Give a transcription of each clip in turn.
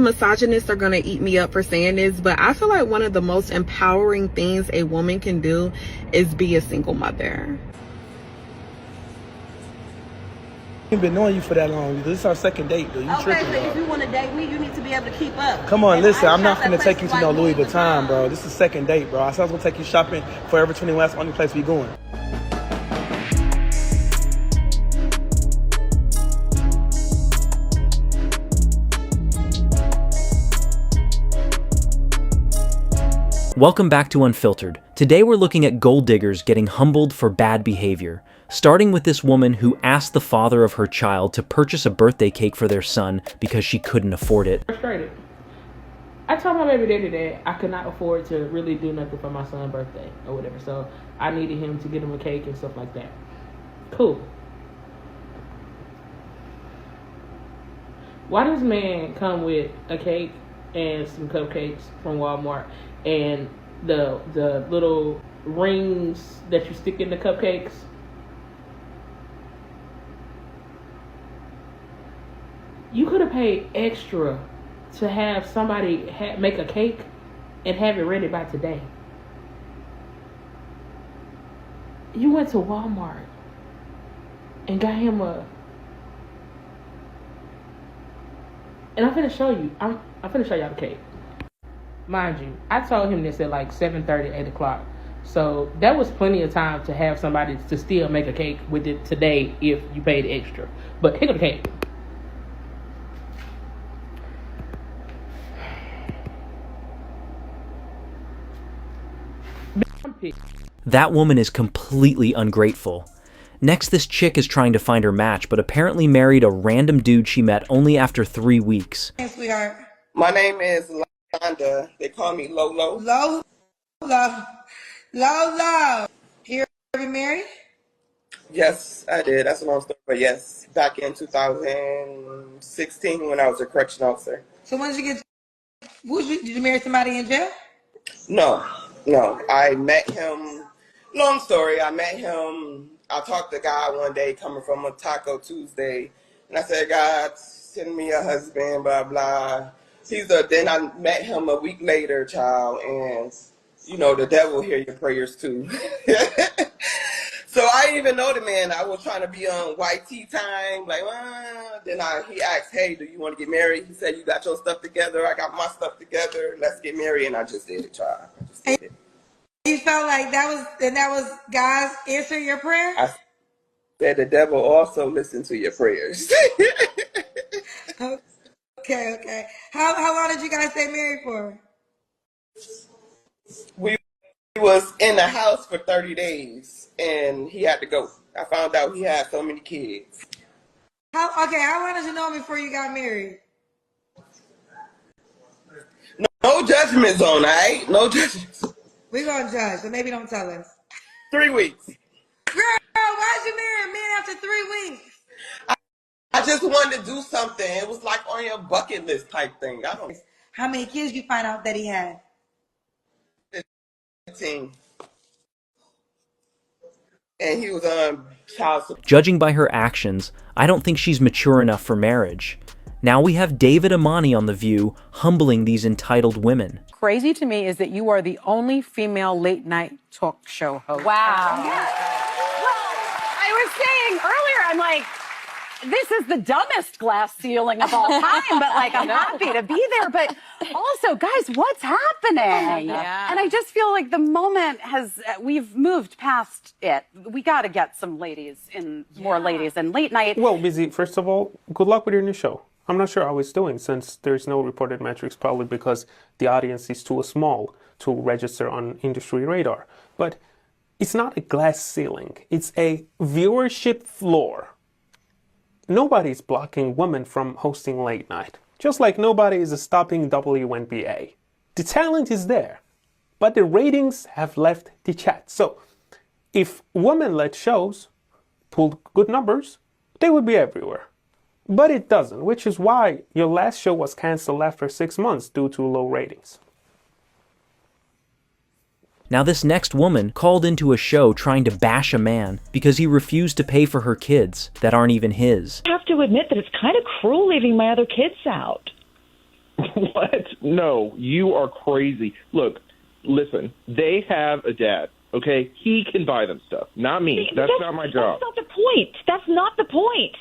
misogynists are gonna eat me up for saying this, but I feel like one of the most empowering things a woman can do is be a single mother. I've been knowing you for that long. This is our second date, though. You tripping, but if you want to date me, you need to be able to keep up. Come on, listen. I'm not gonna take you to no Louis Vuitton, bro. This is second date, bro. I said I was gonna take you shopping Forever 21. That's the only place we going. Welcome back to Unfiltered. Today we're looking at gold diggers getting humbled for bad behavior, starting with this woman who asked the father of her child to purchase a birthday cake for their son because she couldn't afford it. Frustrated. I told my baby daddy that I could not afford to really do nothing for my son's birthday or whatever, so I needed him to get him a cake and stuff like that. Cool. Why does man come with a cake and some cupcakes from Walmart and the little rings that you stick in the cupcakes? You could have paid extra to have somebody make a cake and have it ready by today. You went to Walmart and got him and I'm finna show you. I'm finna show y'all the cake. Mind you, I told him this at like 7:30, 8 o'clock. So that was plenty of time to have somebody to still make a cake with it today if you paid extra. But here go the cake. That woman is completely ungrateful. Next, this chick is trying to find her match, but apparently married a random dude she met only after 3 weeks. Hey, sweetheart. My name is Londa. They call me Lolo. Lolo. You ever married? Yes, I did. That's a long story, but yes, back in 2016 when I was a correction officer. So when did you get? Did you marry somebody in jail? No. I met him. Long story. I met him. I talked to God one day coming from a Taco Tuesday, and I said, God, send me a husband, blah blah. Then I met him a week later, child, and you know the devil hear your prayers too. So I didn't even know the man. I was trying to be on YT time, like. Then he asked, "Hey, do you want to get married?" He said, "You got your stuff together. I got my stuff together. Let's get married." And I just did it, child. I just did it. You felt like that was God's answer your prayer? I said the devil also listened to your prayers. Okay. How long did you guys stay married for? We was in the house for 30 days, and he had to go. I found out he had so many kids. How long did you know him before you got married? No judgment zone, all right? No judgment. We're gonna judge, so maybe don't tell us. 3 weeks. Girl, why'd you marry a man after 3 weeks? I just wanted to do something. It was like on your bucket list type thing. How many kids you find out that he had? 15. And he was on child support. Judging by her actions, I don't think she's mature enough for marriage. Now we have David Amani on The View, humbling these entitled women. Crazy to me is that you are the only female late-night talk show host. Wow. Yeah. Well, I was saying earlier, I'm like, this is the dumbest glass ceiling of all time, but like, I'm happy to be there. But also, guys, what's happening? Yeah. And I just feel like the moment we've moved past it. We got to get some ladies more ladies in late night. Well, Busy, first of all, good luck with your new show. I'm not sure how it's doing since there's no reported metrics, probably because the audience is too small to register on industry radar. But it's not a glass ceiling. It's a viewership floor. Nobody's blocking women from hosting late night, just like nobody is stopping WNBA. The talent is there, but the ratings have left the chat. So if women-led shows pulled good numbers, they would be everywhere. But it doesn't, which is why your last show was canceled after 6 months due to low ratings. Now this next woman called into a show trying to bash a man because he refused to pay for her kids that aren't even his. I have to admit that it's kind of cruel leaving my other kids out. What? No, you are crazy. Look, listen, they have a dad, okay? He can buy them stuff, not me. That's not my job. That's not the point. That's not the point.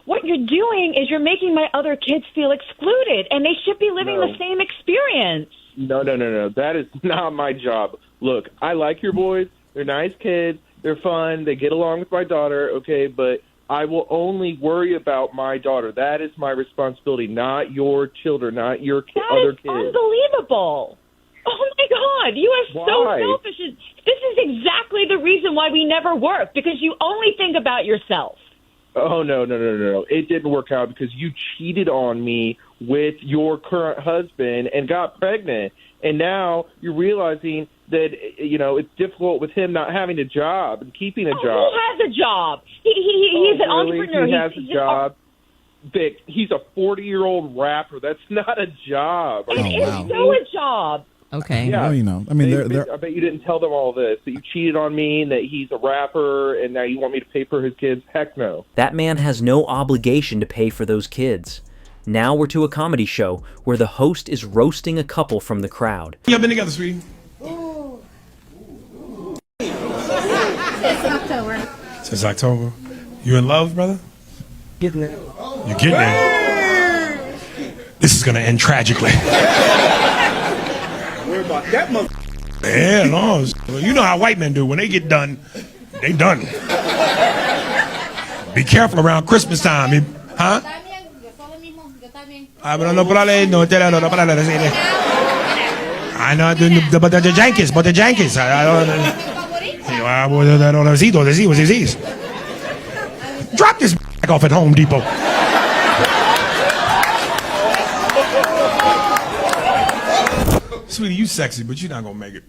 What you're doing is you're making my other kids feel excluded, and they should be living the same experience. No. That is not my job. Look, I like your boys. They're nice kids. They're fun. They get along with my daughter, okay? But I will only worry about my daughter. That is my responsibility, not your children, not your other kids. That is unbelievable. Oh, my God. You are so selfish. This is exactly the reason why we never work, because you only think about yourself. Oh, no. It didn't work out because you cheated on me with your current husband and got pregnant. And now you're realizing that, it's difficult with him not having a job and keeping a job. Who has a job? He's an entrepreneur. He has a job. Vic, he's a 40-year-old rapper. That's not a job. It is still a job. Okay. Yeah. Well, I mean, I bet you didn't tell them all this, that you cheated on me and that he's a rapper and now you want me to pay for his kids. Heck no. That man has no obligation to pay for those kids. Now we're to a comedy show where the host is roasting a couple from the crowd. Y'all been together, sweetie? Since October. Since October. You in love, brother? Getting there. You're getting there. This is going to end tragically. Worry about that Yeah, no. You know how white men do. When they get done, they done. Be careful around Christmas time. Huh? I know the Yankees, but the Yankees. Drop this off at Home Depot. Sweetie, you sexy, but you're not gonna make it.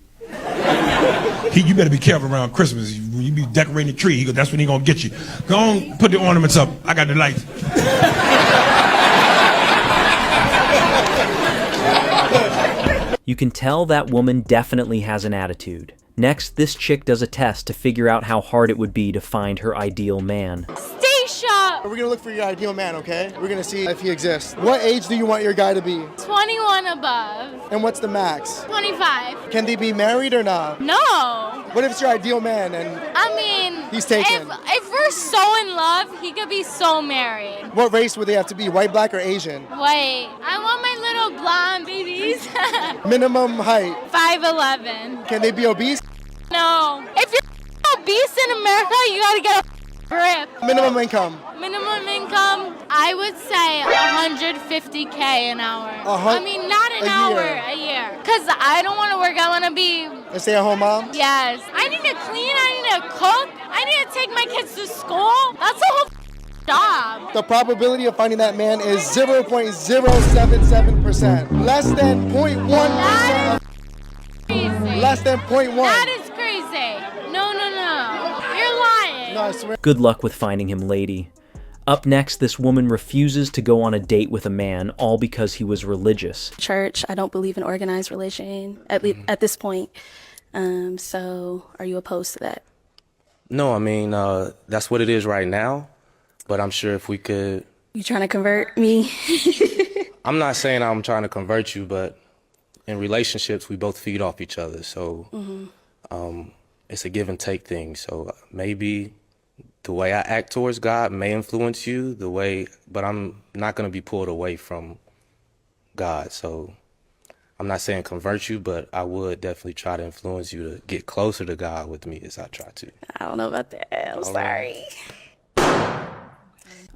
You better be careful around Christmas. When you be decorating the tree, that's when he gonna get you. Go on, put the ornaments up. I got the lights. You can tell that woman definitely has an attitude. Next, this chick does a test to figure out how hard it would be to find her ideal man. Stacia! We're gonna look for your ideal man, okay? We're gonna see if he exists. What age do you want your guy to be? 21 above. And what's the max? 25. Can they be married or not? No. What if it's your ideal man and he's taken? If we're so in love, he could be so married. What race would they have to be? White, black, or Asian? Wait, I want my little blonde babies. Minimum height? 5'11". Can they be obese? No. If you're obese in America, you gotta get a grip. Minimum income? Minimum income, I would say $150K an hour. I mean, not an hour, a year. Because I don't want to work, I want to be a stay-at-home mom? Yes. I need to clean, I need to cook, I need to take my kids to school. That's a whole job. The probability of finding that man is 0.077%. Less than 0.1%. Less than 0.1. That is crazy. No. You're lying. No, I swear. Good luck with finding him, lady. Up next, this woman refuses to go on a date with a man, all because he was religious. Church, I don't believe in organized religion, at least at this point. So are you opposed to that? No, I mean, that's what it is right now. But I'm sure if we could... You trying to convert me? I'm not saying I'm trying to convert you, but in relationships, we both feed off each other. So it's a give and take thing. So maybe the way I act towards God may influence you, but I'm not going to be pulled away from God. So I'm not saying convert you, but I would definitely try to influence you to get closer to God with me as I try to. I don't know about that. I'm sorry.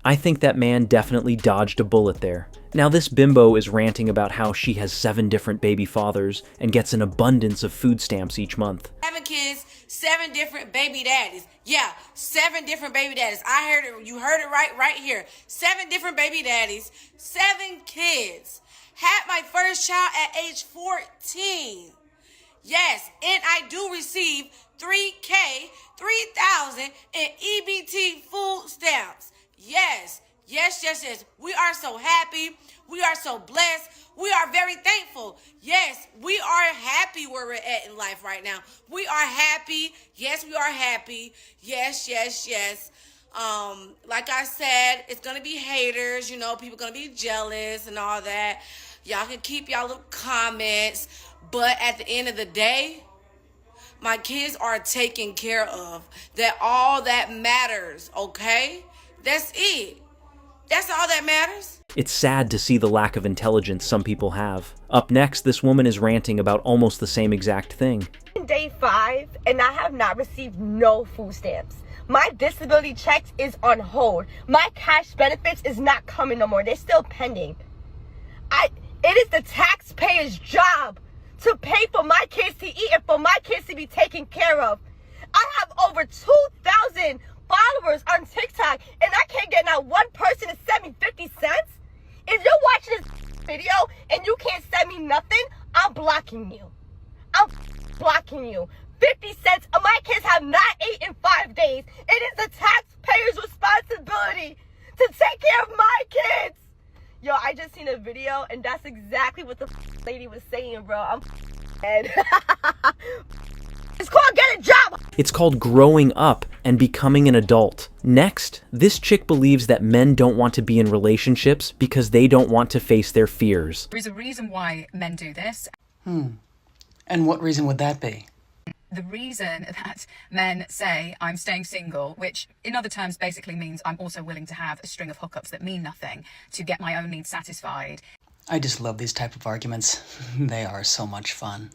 I think that man definitely dodged a bullet there. Now this bimbo is ranting about how she has 7 different baby fathers and gets an abundance of food stamps each month. 7 kids, 7 different baby daddies. Yeah, 7 different baby daddies. I heard it. You heard it right here. 7 different baby daddies, 7 kids. Had my first child at age 14. Yes, and I do receive 3,000 in EBT food stamps. Yes. We are so happy. We are so blessed. We are very thankful. Yes, we are happy where we're at in life right now. We are happy. Yes, we are happy. Yes. Like I said, it's going to be haters. People going to be jealous and all that. Y'all can keep y'all little comments. But at the end of the day, my kids are taken care of. That all that matters, okay? That's it. That's all that matters. It's sad to see the lack of intelligence some people have. Up next, this woman is ranting about almost the same exact thing. Day 5, and I have not received no food stamps. My disability checks is on hold. My cash benefits is not coming no more. They're still pending. It is the taxpayer's job to pay for my kids to eat and for my kids to be taken care of. I have over 2,000 followers on TikTok, and I can't get not one person to send me 50 cents. If you're watching this video and you can't send me nothing, I'm blocking you. I'm blocking you. 50 cents. My kids have not ate in 5 days. It is the taxpayer's responsibility to take care of my kids. Yo, I just seen a video, and that's exactly what the lady was saying, bro. I'm dead. It's called get a job. It's called growing up and becoming an adult. Next, this chick believes that men don't want to be in relationships because they don't want to face their fears. There is a reason why men do this. And what reason would that be? The reason that men say, I'm staying single, which in other terms basically means I'm also willing to have a string of hookups that mean nothing to get my own needs satisfied. I just love these type of arguments. They are so much fun.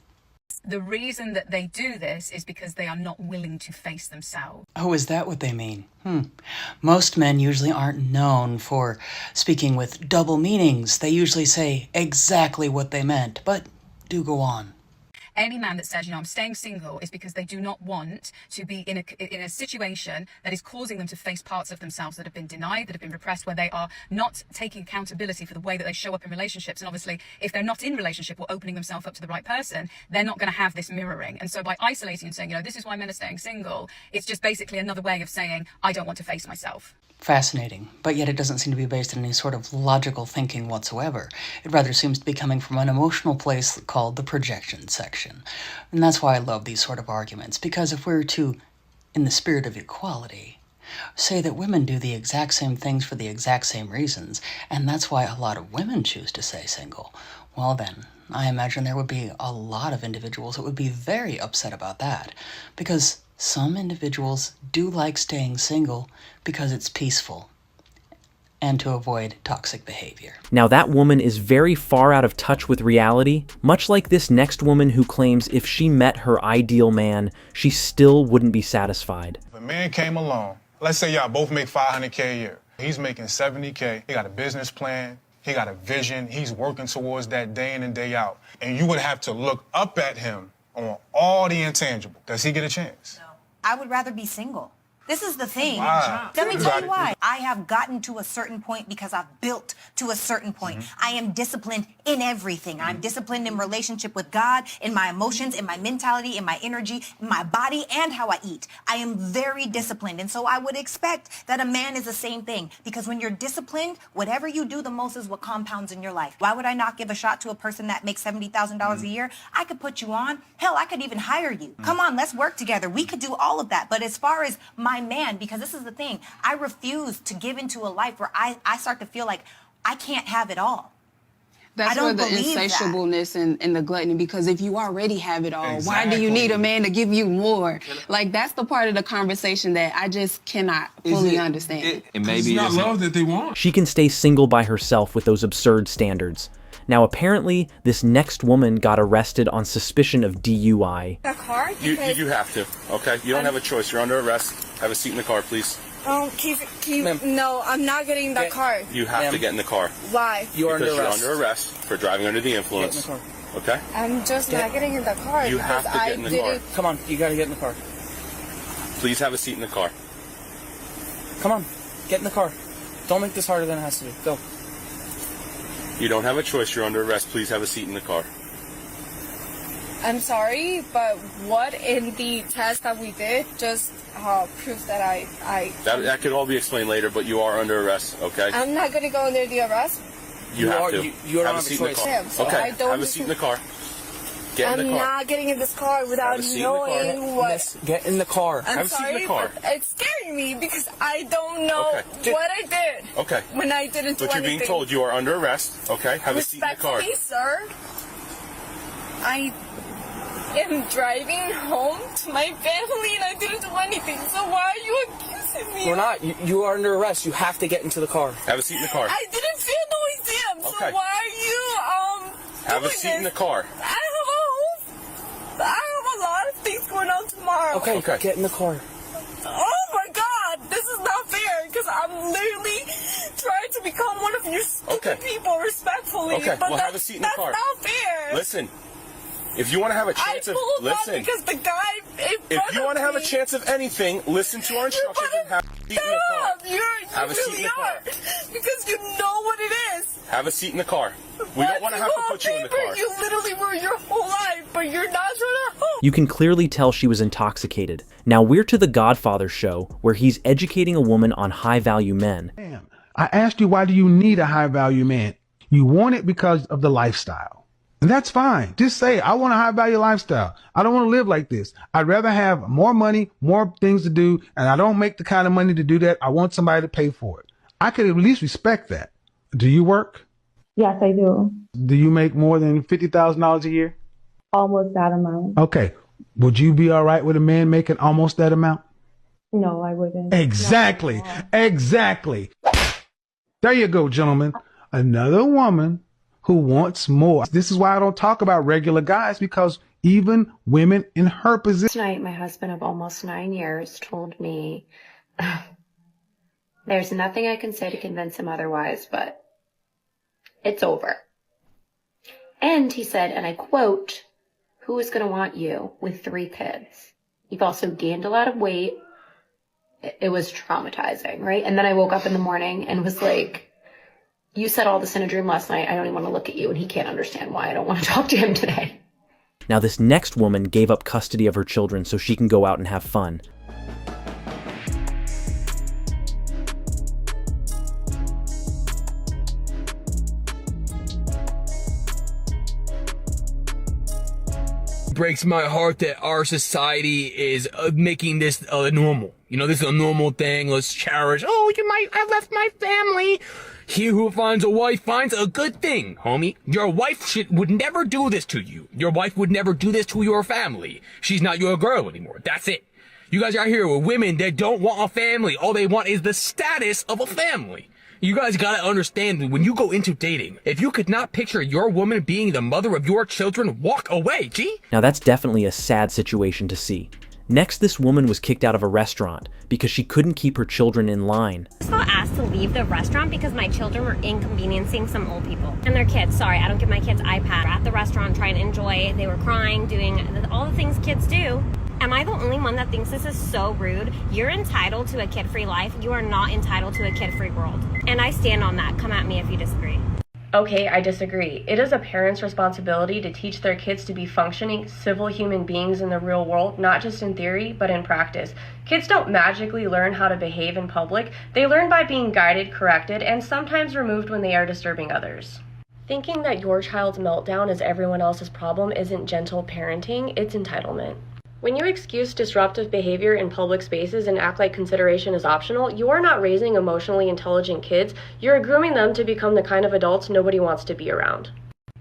The reason that they do this is because they are not willing to face themselves. Oh, is that what they mean? Most men usually aren't known for speaking with double meanings. They usually say exactly what they meant, but do go on. Any man that says, I'm staying single is because they do not want to be in a situation that is causing them to face parts of themselves that have been denied, that have been repressed, where they are not taking accountability for the way that they show up in relationships. And obviously, if they're not in relationship or opening themselves up to the right person, they're not going to have this mirroring. And so by isolating and saying, this is why men are staying single, it's just basically another way of saying, I don't want to face myself. Fascinating, but yet it doesn't seem to be based on any sort of logical thinking whatsoever. It rather seems to be coming from an emotional place called the projection section. And that's why I love these sort of arguments, because if we were to, in the spirit of equality, say that women do the exact same things for the exact same reasons, and that's why a lot of women choose to stay single, well then, I imagine there would be a lot of individuals that would be very upset about that, because some individuals do like staying single because it's peaceful and to avoid toxic behavior. Now that woman is very far out of touch with reality, much like this next woman who claims if she met her ideal man, she still wouldn't be satisfied. If a man came along, let's say y'all both make $500K a year. He's making $70K, he got a business plan, he got a vision, he's working towards that day in and day out. And you would have to look up at him on all the intangible. Does he get a chance? No. I would rather be single. This is the thing. Why? Let me tell you why. I have gotten to a certain point because I've built to a certain point. I am disciplined in everything. I'm disciplined in relationship with God, in my emotions, in my mentality, in my energy, in my body, and how I eat. I am very disciplined. And so I would expect that a man is the same thing. Because when you're disciplined, whatever you do the most is what compounds in your life. Why would I not give a shot to a person that makes $70,000 a year? I could put you on. Hell, I could even hire you. Come on, let's work together. We could do all of that. But as far as my man, because this is the thing, I refuse to give into a life where I start to feel like I can't have it all. That's where the insatiableness and the gluttony, because if you already have it all, why do you need a man to give you more? Like, that's the part of the conversation that I just cannot fully understand. It may be it's not love that they want. She can stay single by herself with those absurd standards. Now, apparently, this next woman got arrested on suspicion of DUI. A car? You have to, okay? You don't have a choice. You're under arrest. Have a seat in the car, please. No, I'm not getting in that car. You have to get in the car. Why? You're under arrest for driving under the influence. Okay? I'm just not getting in the car. You have to get in the car. Come on, you gotta get in the car. Please have a seat in the car. Come on, get in the car. Don't make this harder than it has to be. Go. You don't have a choice. You're under arrest. Please have a seat in the car. I'm sorry, but what in the test that we did just proves that I That could all be explained later, but you are under arrest, okay? I'm not going to go under the arrest. You have to. You have a seat in the car. Okay, have a seat in the car. Get in the car. I'm not getting in this car without knowing what. Miss, get in the car. I'm Have a seat in sorry, the car. but it's scaring me because I don't know what I did. Okay. When I didn't do But you're anything. being told you are under arrest. Okay. Have a seat in the car. Respectfully, sir, I am driving home to my family and I didn't do anything. So why are you accusing me? We're not. You are under arrest. You have to get into the car. Have a seat in the car. I didn't feel no exam. So Okay. why are you Have a doing seat in the this? car. I have a lot of things going on tomorrow. Okay. Get in the car. Oh my God, this is not fair because I'm literally trying to become one of your stupid people respectfully. Okay. But Well, have a seat in the car. That's not fair. Listen. If you want to have a chance of listen, because the guy if you want to have a chance of anything, listen to our instructions and have a seat in the car. Have a seat in the car. Because you know what it is. Have a seat in the car. We don't want to have to put you in the car. You literally were your whole life, but you're not trying to. You can clearly tell she was intoxicated. Now we're to the Godfather show, where he's educating a woman on high-value men. I asked you, why do you need a high-value man? You want it because of the lifestyle. And that's fine. Just say, I want a high-value lifestyle. I don't want to live like this. I'd rather have more money, more things to do, and I don't make the kind of money to do that. I want somebody to pay for it. I could at least respect that. Do you work? Yes, I do. Do you make more than $50,000 a year? Almost that amount. Okay. Would you be all right with a man making almost that amount? No, I wouldn't. Exactly. Exactly. There you go, gentlemen. Another woman who wants more. This is why I don't talk about regular guys, because even women in her position. Tonight, my husband of almost 9 years told me there's nothing I can say to convince him otherwise, but it's over. And he said, and I quote, "Who is going to want you with 3 kids? You've also gained a lot of weight." It was traumatizing, right? And then I woke up in the morning and was like, "You said all this in a dream last night. I don't even want to look at you." And he can't understand why I don't want to talk to him today. Now this next woman gave up custody of her children so she can go out and have fun. Breaks my heart that our society is making this normal. You know, this is a normal thing. Let's cherish. Oh, I left my family. He who finds a wife finds a good thing, homie. Your wife would never do this to you. Your wife would never do this to your family. She's not your girl anymore. That's it. You guys are here with women that don't want a family. All they want is the status of a family. You guys gotta understand that when you go into dating, if you could not picture your woman being the mother of your children, walk away, G. Now that's definitely a sad situation to see. Next, this woman was kicked out of a restaurant because she couldn't keep her children in line. I got asked to leave the restaurant because my children were inconveniencing some old people. And their kids, sorry, I don't give my kids iPad. We're at the restaurant trying to enjoy. They were crying, doing all the things kids do. Am I the only one that thinks this is so rude? You're entitled to a kid-free life. You are not entitled to a kid-free world. And I stand on that. Come at me if you disagree. Okay, I disagree. It is a parent's responsibility to teach their kids to be functioning civil human beings in the real world, not just in theory, but in practice. Kids don't magically learn how to behave in public. They learn by being guided, corrected, and sometimes removed when they are disturbing others. Thinking that your child's meltdown is everyone else's problem isn't gentle parenting, it's entitlement. When you excuse disruptive behavior in public spaces and act like consideration is optional, you are not raising emotionally intelligent kids, you're grooming them to become the kind of adults nobody wants to be around.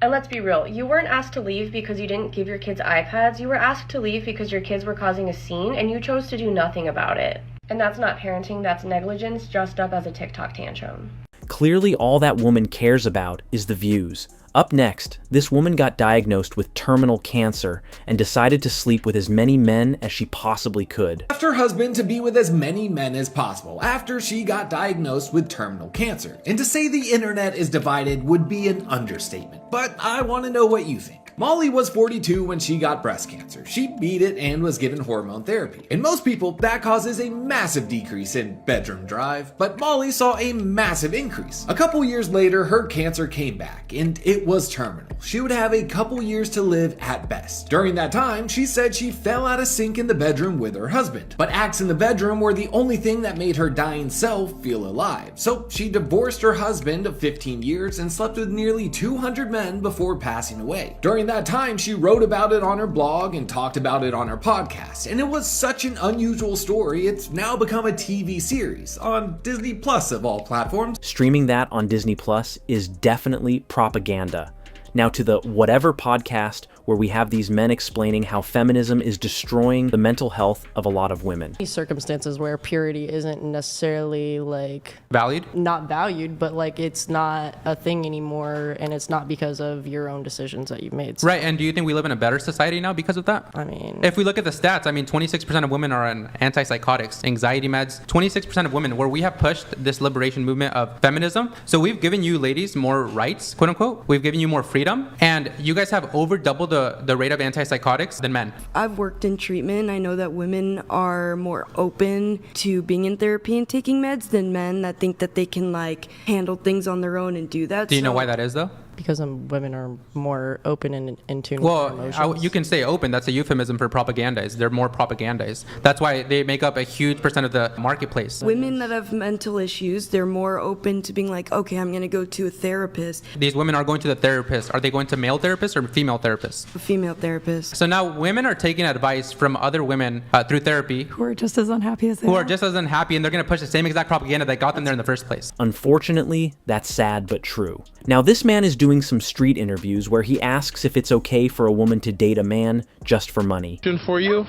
And let's be real, you weren't asked to leave because you didn't give your kids iPads, you were asked to leave because your kids were causing a scene and you chose to do nothing about it. And that's not parenting, that's negligence dressed up as a TikTok tantrum. Clearly all that woman cares about is the views. Up next, this woman got diagnosed with terminal cancer and decided to sleep with as many men as she possibly could. Asked her husband to be with as many men as possible after she got diagnosed with terminal cancer. And to say the internet is divided would be an understatement, but I want to know what you think. Molly was 42 when she got breast cancer. She beat it and was given hormone therapy. In most people, that causes a massive decrease in bedroom drive, but Molly saw a massive increase. A couple years later, her cancer came back, and it was terminal. She would have a couple years to live at best. During that time, she said she fell out of sync in the bedroom with her husband. But acts in the bedroom were the only thing that made her dying self feel alive. So she divorced her husband of 15 years and slept with nearly 200 men before passing away. During During that time, she wrote about it on her blog and talked about it on her podcast, and it was such an unusual story, it's now become a TV series on Disney Plus of all platforms. Streaming that on Disney Plus is definitely propaganda. Now to the Whatever podcast, where we have these men explaining how feminism is destroying the mental health of a lot of women. These circumstances where purity isn't necessarily like valued, not valued, but like it's not a thing anymore, and it's not because of your own decisions that you've made. Right, and do you think we live in a better society now because of that? I mean, if we look at the stats, 26% of women are on antipsychotics, anxiety meds, 26% of women, where we have pushed this liberation movement of feminism. So we've given you ladies more rights, quote unquote. We've given you more freedom, and you guys have over doubled the rate of antipsychotics than men. I've worked in treatment. I know that women are more open to being in therapy and taking meds than men that think that they can like handle things on their own and do that. Do you know why that is though? Because women are more open and in tune with their emotions. You can say open. That's a euphemism for propagandized. They're more propagandized. That's why they make up a huge percent of the marketplace. Women that have mental issues, they're more open to being like, okay, I'm going to go to a therapist. These women are going to the therapist. Are they going to male therapists or female therapists? A female therapist. So now women are taking advice from other women through therapy. Who are just as unhappy as they are. Just as unhappy, and they're going to push the same exact propaganda that got them there in the first place. Unfortunately, that's sad but true. Now this man is doing some street interviews where he asks if it's okay for a woman to date a man just for money. For you,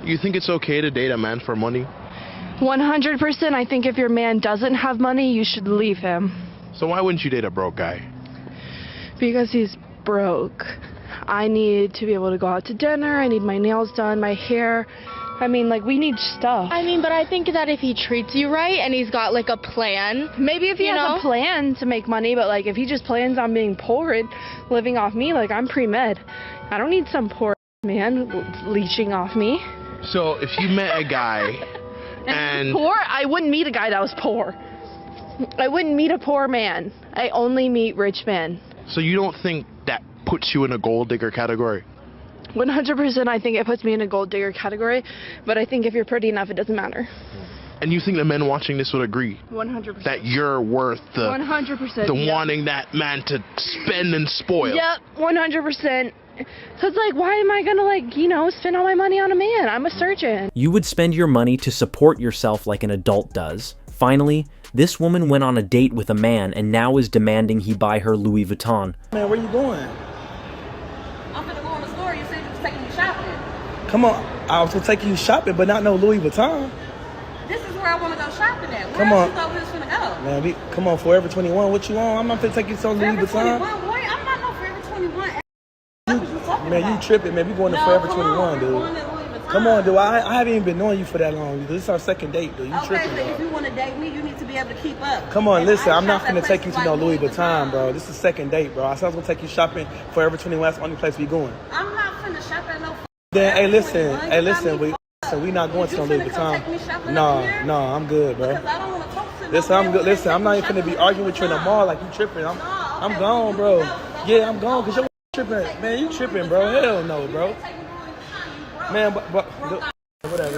you think it's okay to date a man for money? 100%. I think if your man doesn't have money, you should leave him. So why wouldn't you date a broke guy? Because he's broke. I need to be able to go out to dinner. I need my nails done, my hair. I mean, like, we need stuff. I mean, but I think that if he treats you right and he's got, like, a plan. Maybe if he has a plan to make money, but, like, if he just plans on being poor and living off me, like, I'm pre-med. I don't need some poor man leeching off me. So, if you met a guy and... Poor? I wouldn't meet a guy that was poor. I wouldn't meet a poor man. I only meet rich men. So you don't think that puts you in a gold digger category? 100%. I think it puts me in a gold digger category, but I think if you're pretty enough, it doesn't matter. And you think the men watching this would agree? 100%. That you're worth the 100%. The wanting that man to spend and spoil. Yep, 100%. So it's like, why am I gonna spend all my money on a man? I'm a surgeon. You would spend your money to support yourself like an adult does. Finally, this woman went on a date with a man and now is demanding he buy her Louis Vuitton. Man, where you going? I'm gonna go in the store. You said you was taking me shopping. Come on, I was gonna take you shopping, but not no Louis Vuitton. This is where I want to go shopping at. Where Come else on. you thought we was finna go? Man, come on, Forever 21. What you on? I'm not finna take you to Louis Forever Vuitton. 21, boy. I'm not no Forever 21. Man, you tripping, man. We going to Forever 21, dude. Come on, dude. I haven't even been knowing you for that long. This is our second date, dude. You tripping, so bro. if you want to date me, you need to be able to keep up. Come on, And listen. I I'm not shop at finna take you places to no like Louis Vuitton, bro. This is second date, bro. I said I was gonna take you shopping Forever 21. That's the only place we going. I'm not finna shop at no. Then, hey, listen. We not going to no Louis Vuitton. No, I'm good, bro. Because I don't want to talk to Listen, I'm good. Listen, I'm not even finna be arguing with you in the mall like you tripping. I'm gone, bro. Yeah, I'm gone because you're tripping. Man, you tripping, bro. Hell no, bro. Man, but whatever.